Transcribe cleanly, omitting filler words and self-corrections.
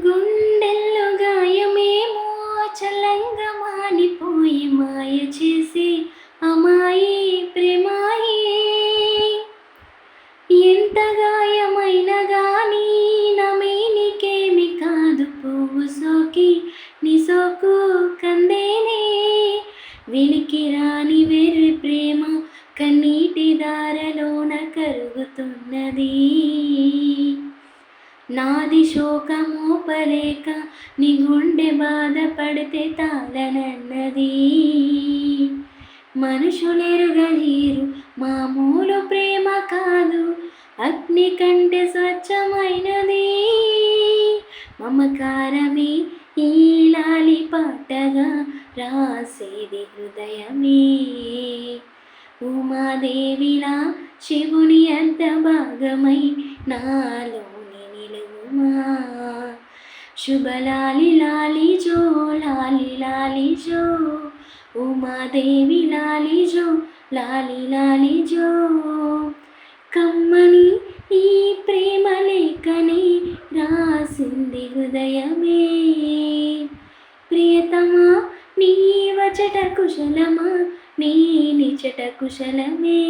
గుండెల్లో గాయమేమో చల్లంగా మానిపోయి మాయ చేసి అమాయి ప్రేమాయి. ఎంత గాయమైనా గానీ నమేనికేమి కాదు, పువ్వు సోకి నీ సోకు కందేనే. వెలికి రాని వెర్రి ప్రేమ కన్నీటి దారలోన కరుగుతున్నది. నాది శోకమోపలేక నీ గుండె బాధపడితే తాళనన్నది. మనుషులెరుగలేరు మామూలు ప్రేమ కాదు, అగ్ని కంటే స్వచ్ఛమైనది. మమకారమే ఈ లాలి పాటగా రాసేది హృదయమే. ఉమాదేవిలా శివుని అంత భాగమై నాలోని నిలువుమా. శుభలాలి లాలి జో, లాలి లాలి జో, ఉమాదేవి లాలి జో, లాలి లాలి జో. కమ్మని ఈ ప్రేమ లేఖని రాసింది హృదయమే. ప్రియతమా నీ వచట కుశలమా, నీ నిచట కుశలమే.